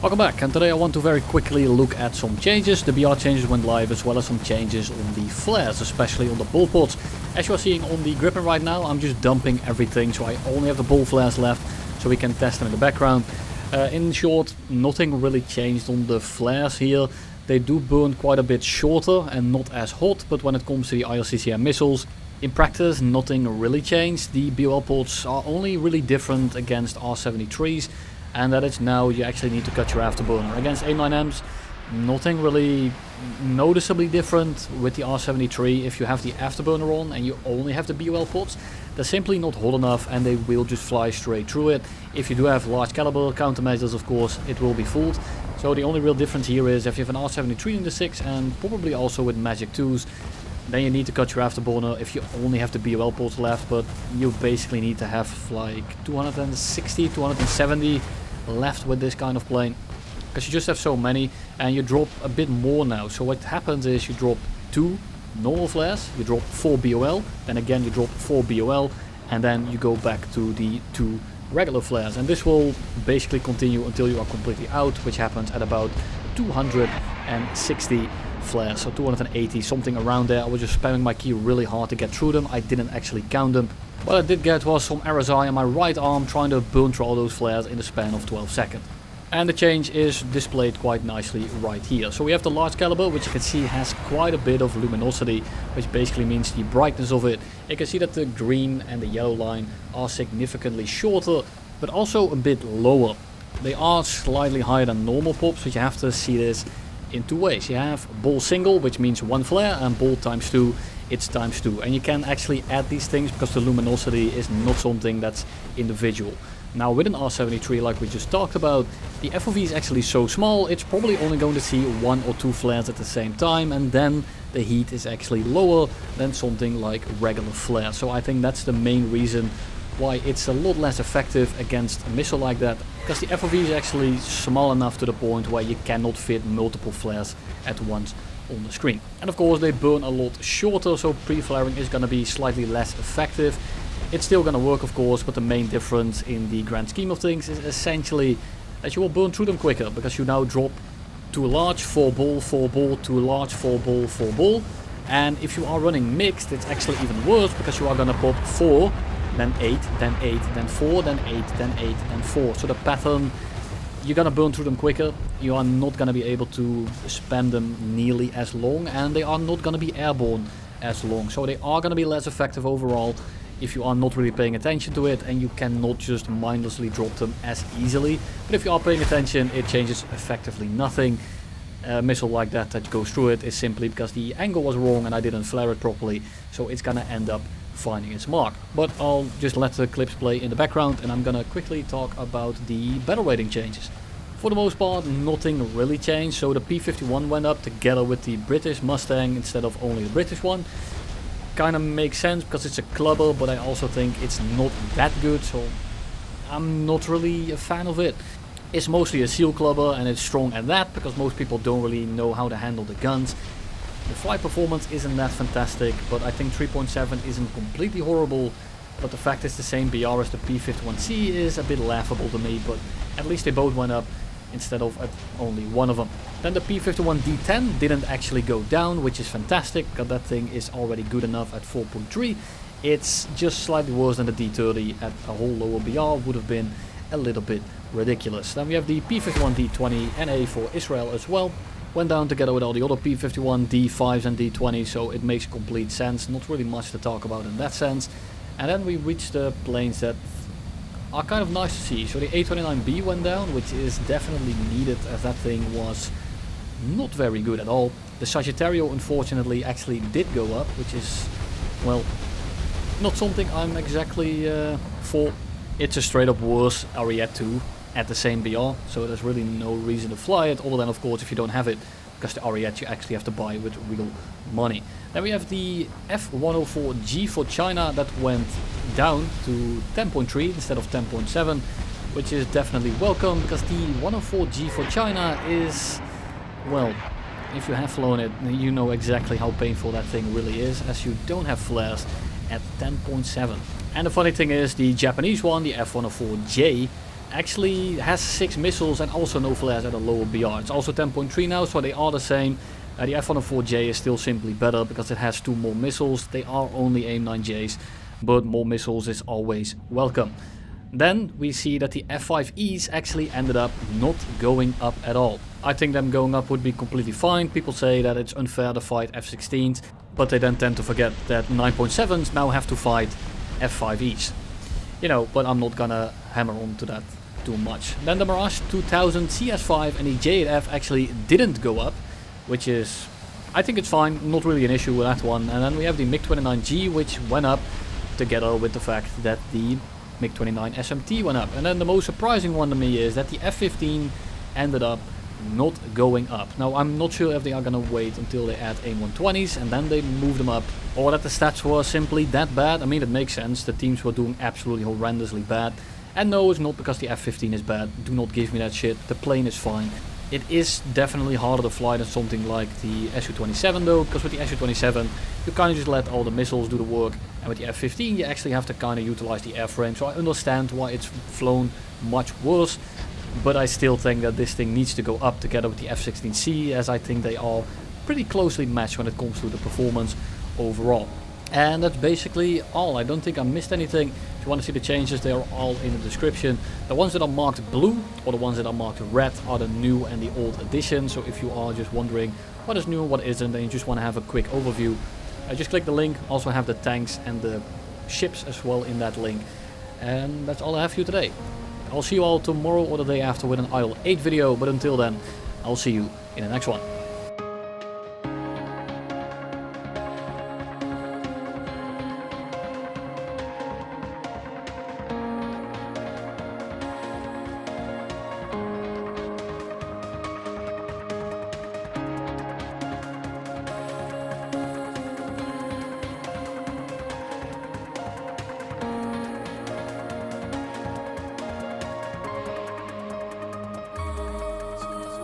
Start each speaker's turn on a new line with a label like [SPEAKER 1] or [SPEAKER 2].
[SPEAKER 1] Welcome back, and today I want to very quickly look at some changes. The BR changes went live, as well as some changes on the flares, especially on the ball pods. As you are seeing on the Gripen right now, I'm just dumping everything, so I only have the ball flares left, so we can test them in the background. In short, nothing really changed on the flares here. They do burn quite a bit shorter and not as hot, but when it comes to the IRCCM missiles, in practice nothing really changed. The BOL pods are only really different against R73s. And that is now you actually need to cut your afterburner. Against A9Ms, nothing really noticeably different with the R73. If you have the afterburner on and you only have the BOL pods, they're simply not hot enough and they will just fly straight through it. If you do have large caliber countermeasures, of course, it will be fooled. So the only real difference here is if you have an R73 in the 6 and probably also with Magic 2s, then you need to cut your afterburner if you only have the BOL pods left, but you basically need to have like 260, 270 left with this kind of plane, because you just have so many and you drop a bit more now. So what happens is you drop 2 normal flares, you drop 4 BOL, then again you drop 4 BOL, and then you go back to the 2 regular flares, and this will basically continue until you are completely out, which happens at about 260 flares, so 280, something around there. I was just spamming my key really hard to get through them. I didn't actually count them. What I did get was some RSI on my right arm trying to burn through all those flares in the span of 12 seconds. And the change is displayed quite nicely right here. So we have the large caliber, which you can see has quite a bit of luminosity, which basically means the brightness of it. You can see that the green and the yellow line are significantly shorter, but also a bit lower. They are slightly higher than normal pops, but you have to see this in 2 ways. You have ball single, which means 1 flare, and ball times 2, it's times 2. And you can actually add these things because the luminosity is not something that's individual. Now with an R73, like we just talked about, the FOV is actually so small, it's probably only going to see 1 or 2 flares at the same time, and then the heat is actually lower than something like regular flare. So I think that's the main reason why it's a lot less effective against a missile like that, because the FOV is actually small enough to the point where you cannot fit multiple flares at once on the screen. And of course they burn a lot shorter, so pre-flaring is going to be slightly less effective. It's still going to work, of course, but the main difference in the grand scheme of things is essentially that you will burn through them quicker, because you now drop 2 large, 4 ball, 4 ball, 2 large, 4 ball, 4 ball. And if you are running mixed, it's actually even worse, because you are going to pop 4, then 8, then 8, then 4, then 8, then 8, then 4. So the pattern, you're going to burn through them quicker. You are not going to be able to spam them nearly as long, and they are not going to be airborne as long. So they are going to be less effective overall if you are not really paying attention to it, and you cannot just mindlessly drop them as easily. But if you are paying attention, it changes effectively nothing. A missile like that goes through it is simply because the angle was wrong and I didn't flare it properly, so it's going to end up finding its mark. But I'll just let the clips play in the background, and I'm gonna quickly talk about the battle rating changes. For the most part, nothing really changed. So the P51 went up together with the British Mustang instead of only the British one. Kind of makes sense because it's a clubber, but I also think it's not that good, so I'm not really a fan of it. It's mostly a seal clubber, and it's strong at that because most people don't really know how to handle the guns. The flight performance isn't that fantastic, but I think 3.7 isn't completely horrible. But the fact it's the same BR as the P51C is a bit laughable to me, but at least they both went up instead of only one of them. Then the P51D10 didn't actually go down, which is fantastic, because that thing is already good enough at 4.3. It's just slightly worse than the D30 at a whole lower BR would have been a little bit ridiculous. Then we have the P51D20 NA for Israel as well. Went down together with all the other P51 D5s and D20s, so it makes complete sense. Not really much to talk about in that sense. And then we reached the planes that are kind of nice to see. So the A29B went down, which is definitely needed, as that thing was not very good at all. The Sagittario unfortunately actually did go up, which is, well, not something I'm exactly for. It's a straight up worse Ariete 2 at the same BR, so there's really no reason to fly it, other than of course if you don't have it, because the Ariete you actually have to buy with real money. Then we have the F104G for China that went down to 10.3 instead of 10.7, which is definitely welcome, because the 104G for China is, well, if you have flown it, you know exactly how painful that thing really is, as you don't have flares at 10.7. And the funny thing is, the Japanese one, the F104J, actually has 6 missiles and also no flares at a lower BR. It's also 10.3 now, so they are the same. The F104J is still simply better because it has 2 more missiles. They are only AIM-9Js, but more missiles is always welcome. Then we see that the F5Es actually ended up not going up at all. I think them going up would be completely fine. People say that it's unfair to fight F16s, but they then tend to forget that 9.7s now have to fight F5Es. You know, but I'm not gonna hammer on to that too much. Then the Mirage 2000 CS5 and the J8F actually didn't go up, which is, I think it's fine, not really an issue with that one. And then we have the MiG-29G, which went up together with the fact that the MiG-29 SMT went up. And then the most surprising one to me is that the F-15 ended up not going up. Now I'm not sure if they are gonna wait until they add AIM-120s and then they move them up, or that the stats were simply that bad. I mean, it makes sense, the teams were doing absolutely horrendously bad. And no, it's not because the F-15 is bad, do not give me that shit, the plane is fine. It is definitely harder to fly than something like the Su-27 though, because with the Su-27 you kind of just let all the missiles do the work, and with the F-15 you actually have to kind of utilize the airframe, so I understand why it's flown much worse, but I still think that this thing needs to go up together with the F-16C, as I think they are pretty closely matched when it comes to the performance overall. And that's basically all. I don't think I missed anything. If you want to see the changes, they are all in the description. The ones that are marked blue or the ones that are marked red are the new and the old edition. So if you are just wondering what is new and what isn't, and you just want to have a quick overview, just click the link. Also have the tanks and the ships as well in that link. And that's all I have for you today. I'll see you all tomorrow or the day after with an IL-8 video. But until then, I'll see you in the next one.